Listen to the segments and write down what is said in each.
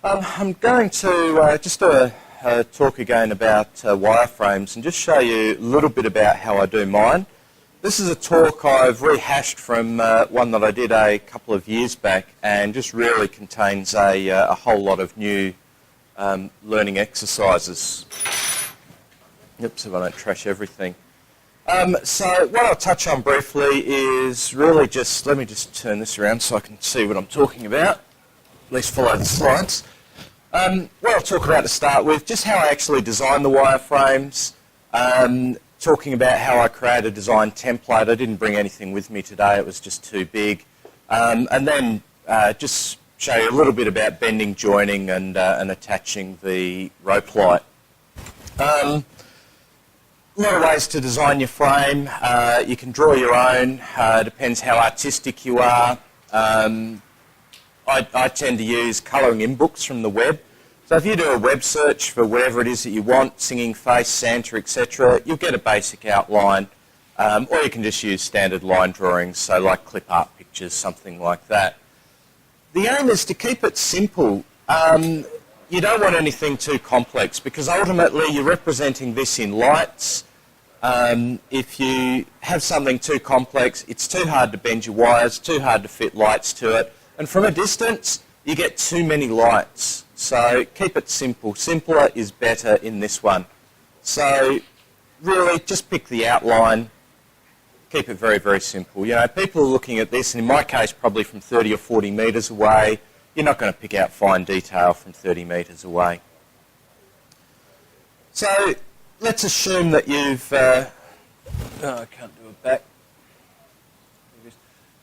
I'm going to just do a talk again about wireframes and just show you a little bit about how I do mine. This is a talk I've rehashed from one that I did a couple of years back, and just really contains a whole lot of new learning exercises. Oops, if I don't trash everything. So what I'll touch on briefly is really just, let me just turn this around so I can see what I'm talking about, at least follow the slides. What I'll talk about to start with, just how I actually design the wireframes, talking about how I create a design template. I didn't bring anything with me today, it was just too big. And then just show you a little bit about bending, joining and attaching the rope light. A lot of ways to design your frame. You can draw your own, depends how artistic you are. I tend to use colouring in books from the web. So if you do a web search for whatever it is that you want, singing face, Santa, etc., you'll get a basic outline, or you can just use standard line drawings, so like clip art pictures, something like that. The aim is to keep it simple. You don't want anything too complex, because ultimately you're representing this in lights. If you have something too complex, it's too hard to bend your wires, too hard to fit lights to it. And from a distance, you get too many lights. So keep it simple. Simpler is better in this one. So really, just pick the outline. Keep it very, very simple. You know, people are looking at this, and in my case, probably from 30 or 40 metres away. You're not going to pick out fine detail from 30 metres away. So let's assume that you've... I can't do it back.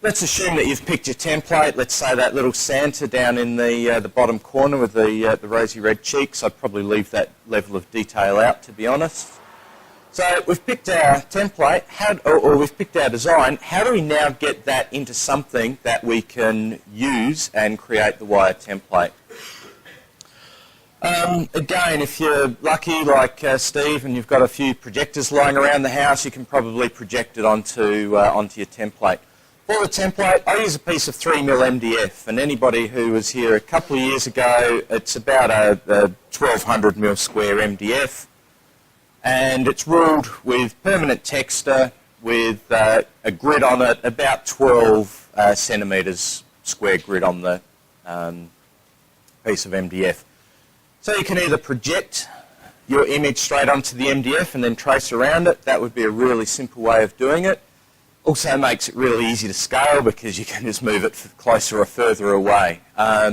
Let's assume that you've picked your template. Let's say that little Santa down in the bottom corner with the rosy red cheeks. I'd probably leave that level of detail out, to be honest. So we've picked our template, or we've picked our design. How do we now get that into something that we can use and create the wire template? Again, if you're lucky like Steve and you've got a few projectors lying around the house, you can probably project it onto your template. For the template, I use a piece of 3mm MDF, and anybody who was here a couple of years ago, it's about a 1200mm square MDF, and it's ruled with permanent texture with a grid on it, about 12 centimetres square grid on the piece of MDF. So you can either project your image straight onto the MDF and then trace around it. That would be a really simple way of doing it. Also makes it really easy to scale, because you can just move it closer or further away. I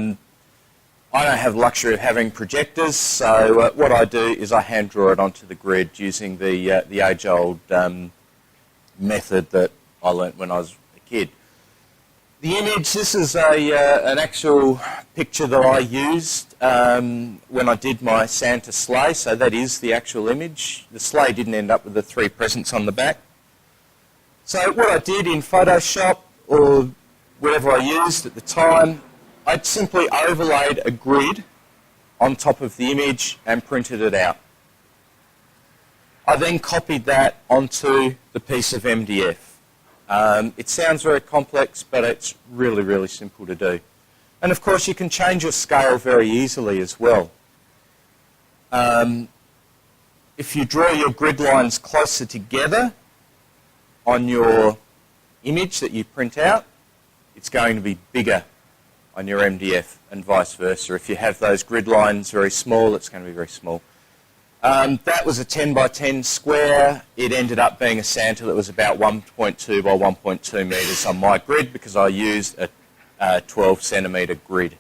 don't have the luxury of having projectors, so what I do is I hand draw it onto the grid using the age-old method that I learnt when I was a kid. The image, this is an actual picture that I used when I did my Santa sleigh, so that is the actual image. The sleigh didn't end up with the 3 presents on the back. So what I did in Photoshop, or whatever I used at the time, I'd simply overlaid a grid on top of the image and printed it out. I then copied that onto the piece of MDF. It sounds very complex, but it's really, really simple to do. And of course, you can change your scale very easily as well. If you draw your grid lines closer together on your image that you print out, it's going to be bigger on your MDF, and vice versa. If you have those grid lines very small, it's going to be very small. That was a 10 by 10 square. It ended up being a Santa that was about 1.2 by 1.2 metres on my grid, because I used a 12 centimetre grid.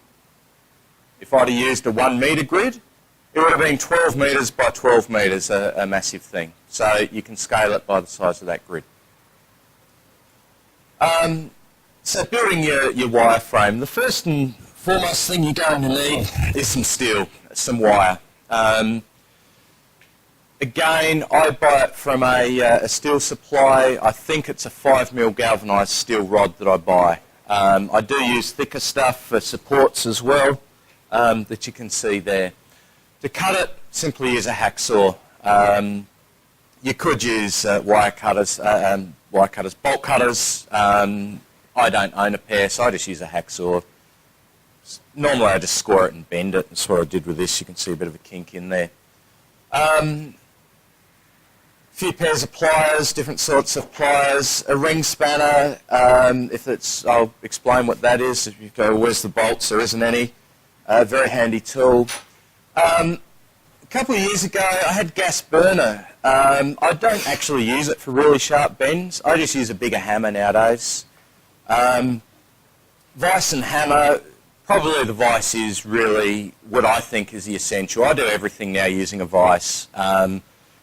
If I'd have used a 1 metre grid, it would have been 12 metres by 12 metres, a massive thing. So you can scale it by the size of that grid. So building your wireframe, the first and foremost thing you're going to need is some steel, some wire. Again, I buy it from a steel supply. I think it's a 5mm galvanised steel rod that I buy. I do use thicker stuff for supports as well, that you can see there. To cut it, simply use a hacksaw. You could use wire cutters, bolt cutters. I don't own a pair, so I just use a hacksaw. Normally I just score it and bend it. That's what I did with this. You can see a bit of a kink in there. A few pairs of pliers, different sorts of pliers, a ring spanner. I'll explain what that is. If you go, where's the bolts? There isn't any. Very handy tool. A couple of years ago, I had gas burner. I don't actually use it for really sharp bends. I just use a bigger hammer nowadays. Vice and hammer. Probably the vice is really what I think is the essential. I do everything now using a vice and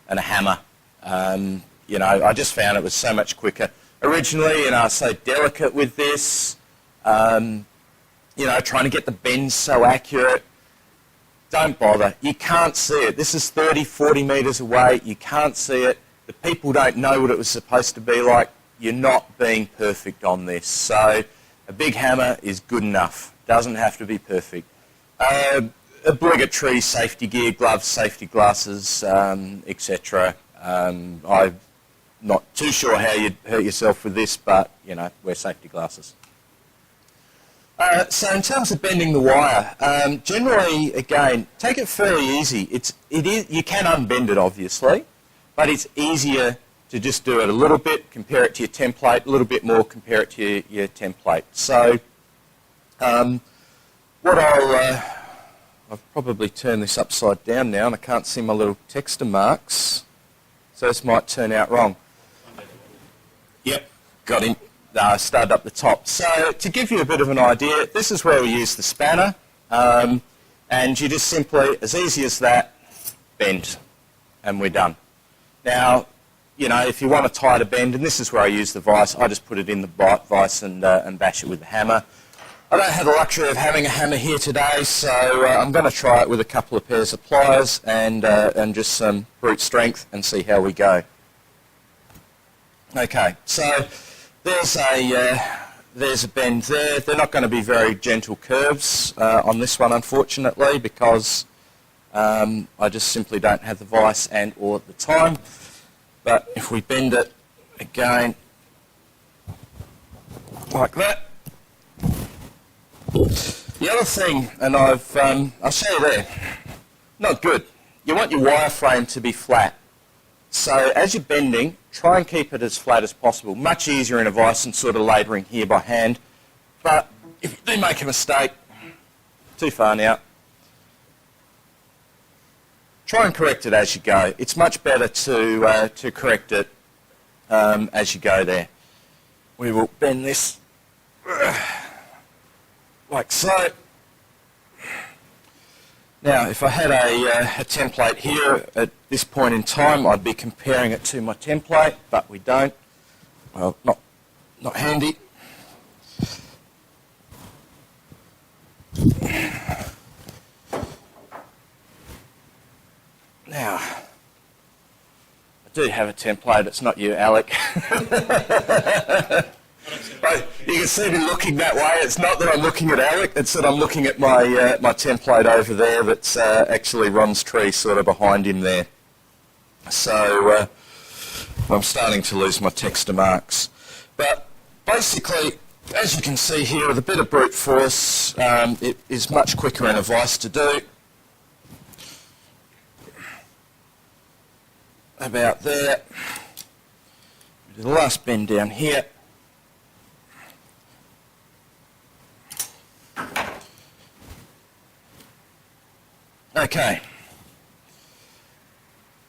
a hammer. I just found it was so much quicker. Originally, I was so delicate with this, trying to get the bends so accurate. Don't bother. You can't see it. This is 30, 40 metres away. You can't see it. The people don't know what it was supposed to be like. You're not being perfect on this. So a big hammer is good enough. Doesn't have to be perfect. Obligatory safety gear, gloves, safety glasses, etc. I'm not too sure how you'd hurt yourself with this, but, wear safety glasses. So in terms of bending the wire, generally, again, take it fairly easy. You can unbend it, obviously, but it's easier to just do it a little bit, compare it to your template, a little bit more, compare it to your template. So I've probably turned this upside down now and I can't see my little texture marks, so this might turn out wrong. Yep, got him. Started up the top. So to give you a bit of an idea, this is where we use the spanner, and you just simply, as easy as that, bend, and we're done. Now, if you want a tighter bend, and this is where I use the vice, I just put it in the vice and bash it with the hammer. I don't have the luxury of having a hammer here today, so I'm going to try it with a couple of pairs of pliers and just some brute strength and see how we go. Okay, so there's a bend there. They're not going to be very gentle curves on this one, unfortunately, because I just simply don't have the vice and or at the time. But if we bend it again like that. The other thing, and I'll show you there, not good. You want your wireframe to be flat. So as you're bending, try and keep it as flat as possible. Much easier in a vice than sort of labouring here by hand. But if you do make a mistake, too far now, try and correct it as you go. It's much better to correct it as you go there. We will bend this like so. Now, if I had a template here at this point in time, I'd be comparing it to my template, but we don't. Well, not handy. Now, I do have a template. It's not you, Alec. You can see me looking that way. It's not that I'm looking at Alec, it's that I'm looking at my template over there that's actually Ron's tree sort of behind him there. So I'm starting to lose my texture marks. But basically, as you can see here, with a bit of brute force, it is much quicker in a vice to do. About there. Do the last bend down here. Okay,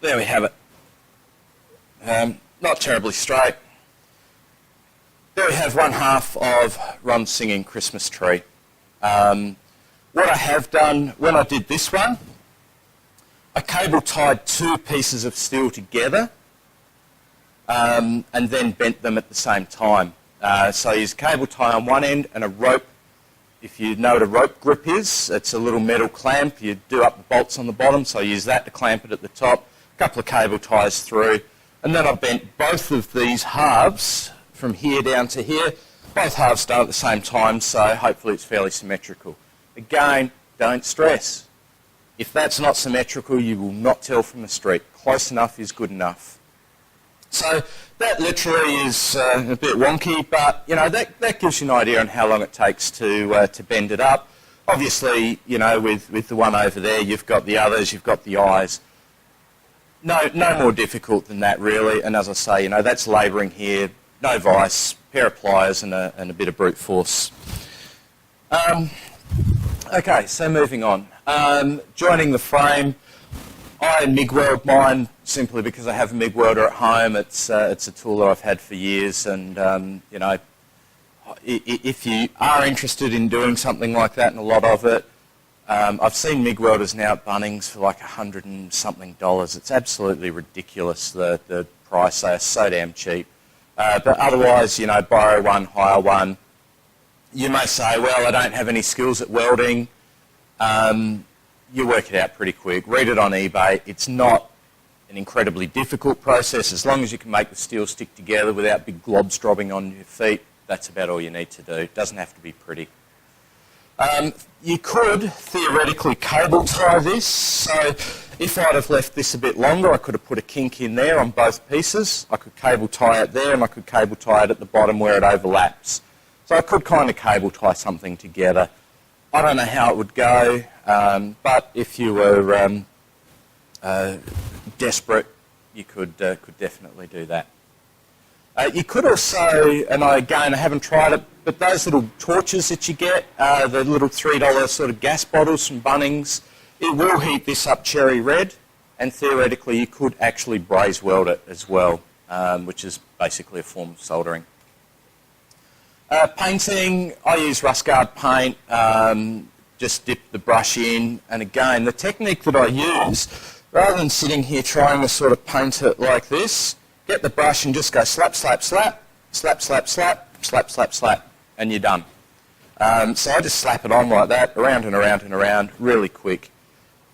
there we have it. Not terribly straight. There we have one half of Ron's singing Christmas tree. What I have done when I did this one, I cable tied two pieces of steel together and then bent them at the same time. So I used cable tie on one end and a rope. If you know what a rope grip is, it's a little metal clamp. You do up the bolts on the bottom, so I use that to clamp it at the top. A couple of cable ties through. And then I bent both of these halves from here down to here. Both halves done at the same time, so hopefully it's fairly symmetrical. Again, don't stress. If that's not symmetrical, you will not tell from the street. Close enough is good enough. So that literally is a bit wonky, but that gives you an idea on how long it takes to bend it up. Obviously, you know, with the one over there, you've got the others, you've got the eyes. No more difficult than that, really. And as I say, you know, that's labouring here, no vice, pair of pliers and a bit of brute force. Okay, so moving on. Joining the frame, I MIG weld mine simply because I have a MIG welder at home. It's a tool that I've had for years, and you know, if you are interested in doing something like that, and a lot of it, I've seen MIG welders now at Bunnings for like $100 and something. It's absolutely ridiculous, the price. They are so damn cheap. But otherwise, you know, borrow one, hire one. You may say, well, I don't have any skills at welding. You work it out pretty quick. Read it on eBay. It's not an incredibly difficult process. As long as you can make the steel stick together without big globs dropping on your feet, that's about all you need to do. It doesn't have to be pretty. You could theoretically cable tie this. So if I'd have left this a bit longer, I could have put a kink in there on both pieces. I could cable tie it there, and I could cable tie it at the bottom where it overlaps. So I could kind of cable tie something together. I don't know how it would go, but if you were desperate, you could definitely do that. You could also, and I haven't tried it, but those little torches that you get, the little $3 sort of gas bottles from Bunnings, it will heat this up cherry red, and theoretically you could actually braze weld it as well, which is basically a form of soldering. Painting, I use rust guard paint, just dip the brush in, and again, the technique that I use, rather than sitting here trying to sort of paint it like this, get the brush and just go slap, slap, slap, slap, slap, slap, slap, slap, slap, and you're done. So I just slap it on like that, around and around and around, really quick.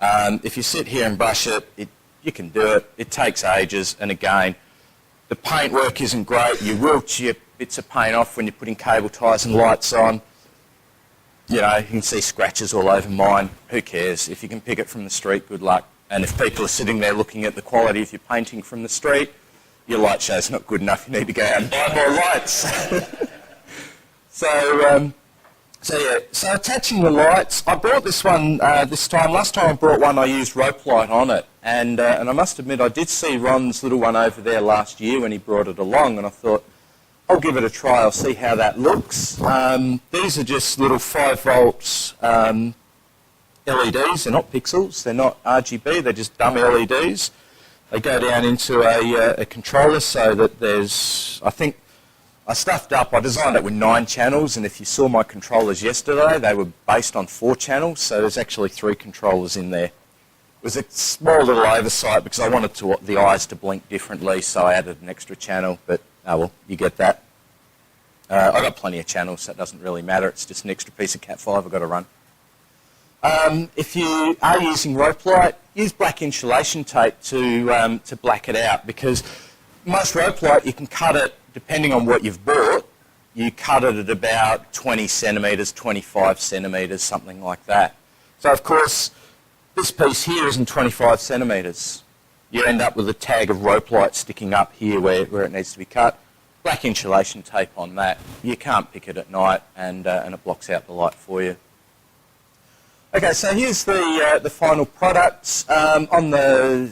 If you sit here and brush it, you can do it. It takes ages, and again, the paint work isn't great. You will chip bits of paint off when you're putting cable ties and lights on. You know, you can see scratches all over mine. Who cares? If you can pick it from the street, good luck. And if people are sitting there looking at the quality of your painting from the street, your light show's not good enough. You need to go out and buy more lights. So attaching the lights, I brought this one this time. Last time I brought one, I used rope light on it. And I must admit, I did see Ron's little one over there last year when he brought it along, and I thought, I'll give it a try. I'll see how that looks. These are just little 5 volts LEDs. They're not pixels. They're not RGB. They're just dumb LEDs. They go down into a controller so that there's, I think, I stuffed up, I designed it with 9 channels, and if you saw my controllers yesterday, they were based on 4 channels, so there's actually 3 controllers in there. It was a small little oversight because I wanted the eyes to blink differently, so I added an extra channel, but oh well, you get that. I've got plenty of channels, so it doesn't really matter. It's just an extra piece of Cat 5 I've got to run. If you are using rope light, use black insulation tape to black it out, because most rope light, you can cut it, depending on what you've bought, you cut it at about 20 centimetres, 25 centimetres, something like that. So of course, this piece here isn't 25 centimetres. You end up with a tag of rope light sticking up here where it needs to be cut. Black insulation tape on that. You can't pick it at night, and it blocks out the light for you. Okay, so here's the final products. On the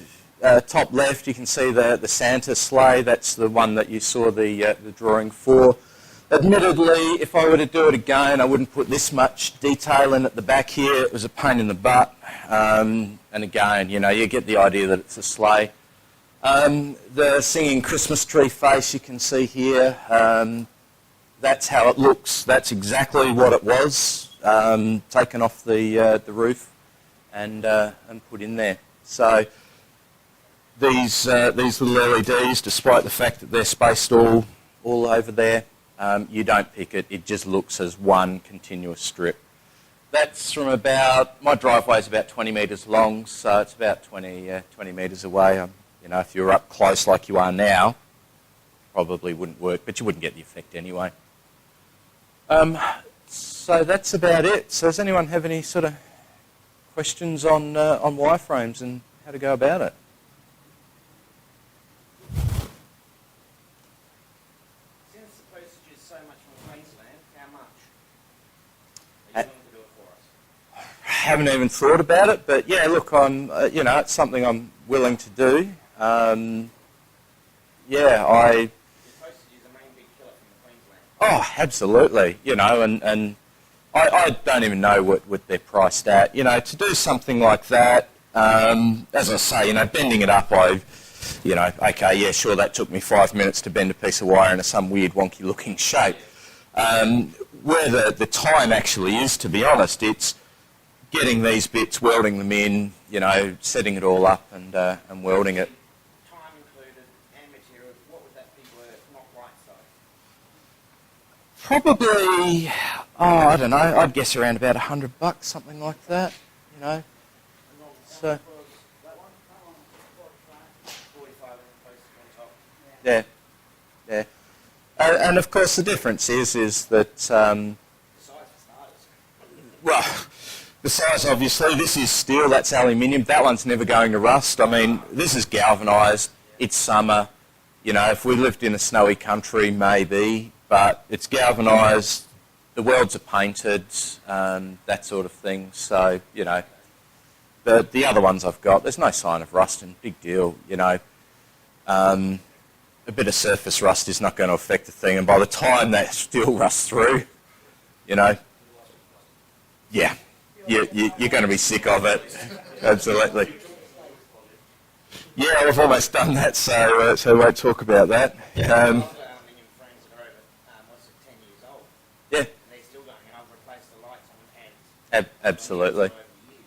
top left, you can see the Santa sleigh. That's the one that you saw the drawing for. Admittedly, if I were to do it again, I wouldn't put this much detail in at the back here. It was a pain in the butt. And again, you know, you get the idea that it's a sleigh. The singing Christmas tree face you can see here. That's how it looks. That's exactly what it was, taken off the roof and put in there. So these little LEDs, despite the fact that they're spaced all over there, you don't pick it. It just looks as one continuous strip. That's from about, my driveway is about 20 metres long, so it's about 20 metres away. You know, if you were up close like you are now, probably wouldn't work, but you wouldn't get the effect anyway. So that's about it. So does anyone have any sort of questions on wireframes and how to go about it? Since the postage is so much from Queensland, how much are you willing to do it for us? thought about it, but yeah, look, I'm, it's something I'm willing to do. Yeah, oh, absolutely, and I don't even know what they're priced at. To do something like that, as I say, bending it up, okay, yeah, sure, that took me 5 minutes to bend a piece of wire into some weird wonky looking shape. Where the time actually is, to be honest, it's getting these bits, welding them in, setting it all up and welding it. Time included and materials, what would that be worth, not right size? Probably, I don't know, I'd guess around about $100, something like that, So, yeah. And of course the difference is that, well, the size obviously, this is steel, that's aluminium, that one's never going to rust. I mean, this is galvanised, it's summer, if we lived in a snowy country maybe, but it's galvanised, the welds are painted, that sort of thing, so, the other ones I've got, there's no sign of rusting, big deal, a bit of surface rust is not going to affect the thing, and by the time that steel rusts through, yeah, you're going to be sick of it, absolutely. Yeah, I've almost done that, so I won't talk about that. Aluminium frames that are over, 10 years old. Yeah. And they're still going, and I've replaced the lights on and Absolutely.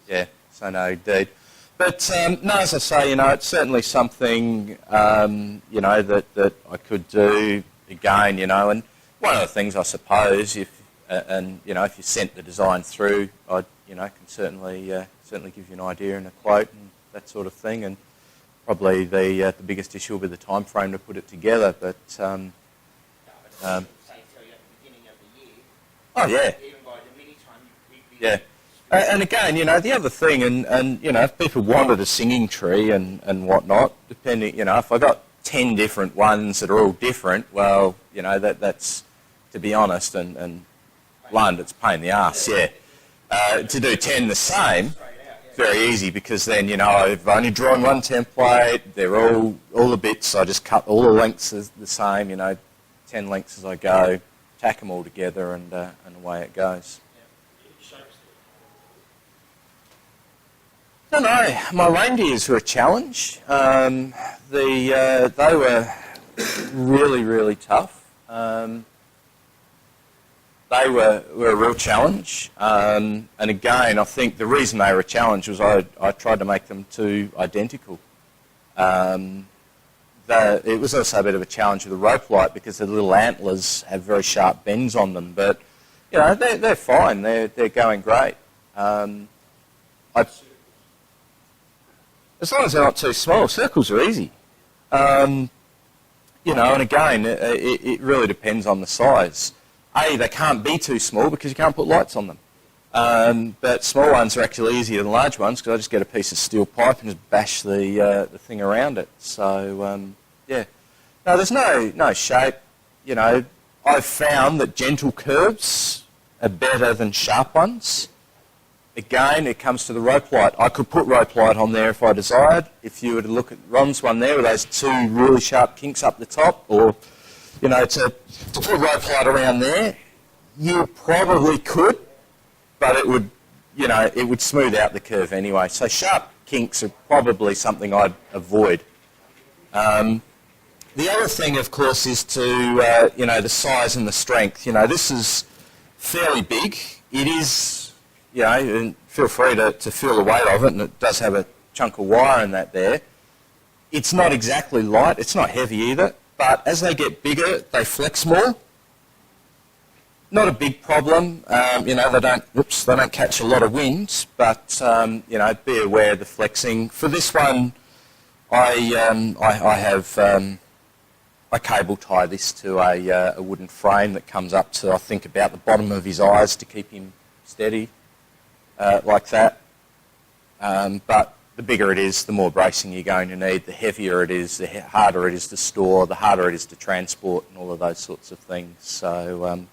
Yeah, so no, indeed. But no, as I say, it's certainly something, that I could do again, and one of the things I suppose, if you sent the design through, I can certainly give you an idea and a quote and that sort of thing, and probably the biggest issue will be the time frame to put it together. But say tell you at the beginning of the year. Oh yeah. Even by the mini time, yeah. And again, the other thing, and if people wanted a singing tree and whatnot, depending, if I got 10 different ones that are all different, well, that's, to be honest, and blunt, it's a pain in the arse, yeah. To do 10 the same, very easy, because then, I've only drawn one template, they're all the bits, I just cut all the lengths as the same, 10 lengths as I go, tack them all together, and away it goes. I don't know. My reindeers were a challenge. They were really, really tough. They were a real challenge. And again, I think the reason they were a challenge was I tried to make them too identical. It was also a bit of a challenge with the rope light because the little antlers have very sharp bends on them. But, they're fine. They're going great. As long as they're not too small, circles are easy. And again, it really depends on the size. They can't be too small because you can't put lights on them. But small ones are actually easier than large ones because I just get a piece of steel pipe and just bash the thing around it. So, yeah. No, there's no shape. I've found that gentle curves are better than sharp ones. Again, it comes to the rope light. I could put rope light on there if I desired. If you were to look at Ron's one there with those two really sharp kinks up the top, or, to put rope light around there, you probably could, but it would, it would smooth out the curve anyway. So sharp kinks are probably something I'd avoid. The other thing, of course, is to, the size and the strength. This is fairly big. It is... and feel free to feel the weight of it, and it does have a chunk of wire in that there. It's not exactly light, it's not heavy either, but as they get bigger, they flex more. Not a big problem, they don't catch a lot of wind, but, be aware of the flexing. For this one, I cable tie this to a wooden frame that comes up to, I think, about the bottom of his eyes to keep him steady. Like that. But the bigger it is, the more bracing you're going to need. The heavier it is, the harder it is to store, the harder it is to transport, and all of those sorts of things. So,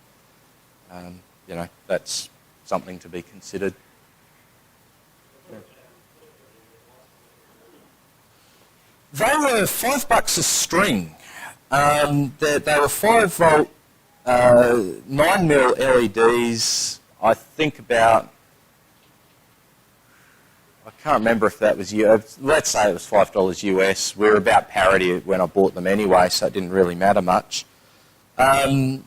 that's something to be considered. They were $5 a string. They were 5 volt, 9mm LEDs. I think about, I can't remember if that was US. Let's say it was $5 US. We were about parity when I bought them anyway, so it didn't really matter much. And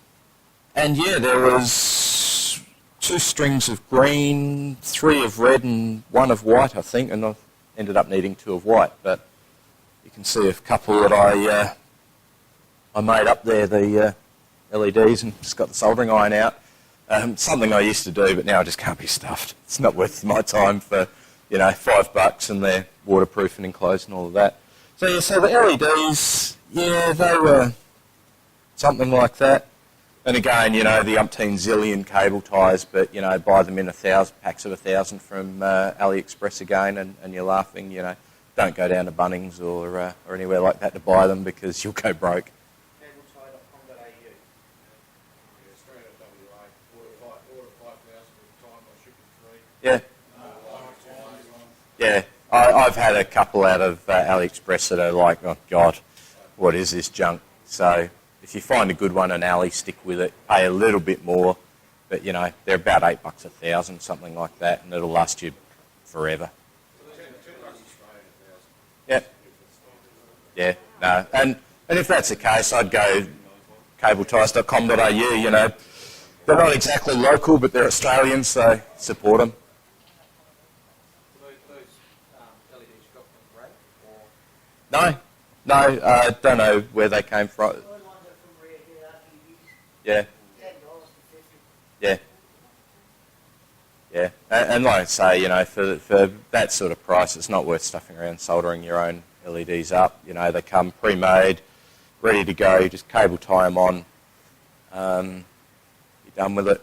yeah, there was 2 strings of green, 3 of red, and 1 of white, I think, and I ended up needing 2 of white. But you can see a couple that I made up there, the LEDs, and just got the soldering iron out. Something I used to do, but now I just can't be stuffed. It's not worth my time for, you know, $5, and they're waterproof and enclosed and all of that. So yeah, so the LEDs, yeah, they were something like that. And again, you know, the umpteen zillion cable ties, but, you know, buy them in packs of 1,000 from AliExpress again, and you're laughing, you know. Don't go down to Bunnings or anywhere like that to buy them, because you'll go broke. Yeah. Yeah, I've had a couple out of AliExpress that are like, oh God, what is this junk? So if you find a good one in Ali, stick with it. Pay a little bit more, but you know, they're about $8 a 1,000, something like that, and it'll last you forever. Yeah. Yeah, no. And if that's the case, I'd go cableties.com.au, you know. They're not exactly local, but they're Australian, so support them. No, I don't know where they came from. Yeah. Yeah. Yeah. And like I say, you know, for that sort of price, it's not worth stuffing around soldering your own LEDs up. You know, they come pre-made, ready to go. You just cable tie them on. You're done with it.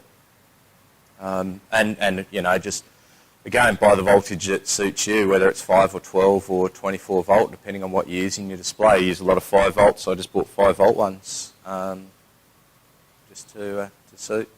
And you know, just again, buy the voltage that suits you, whether it's 5 or 12 or 24 volt, depending on what you use in your display. You use a lot of 5 volts, so I just bought 5 volt ones, just to suit.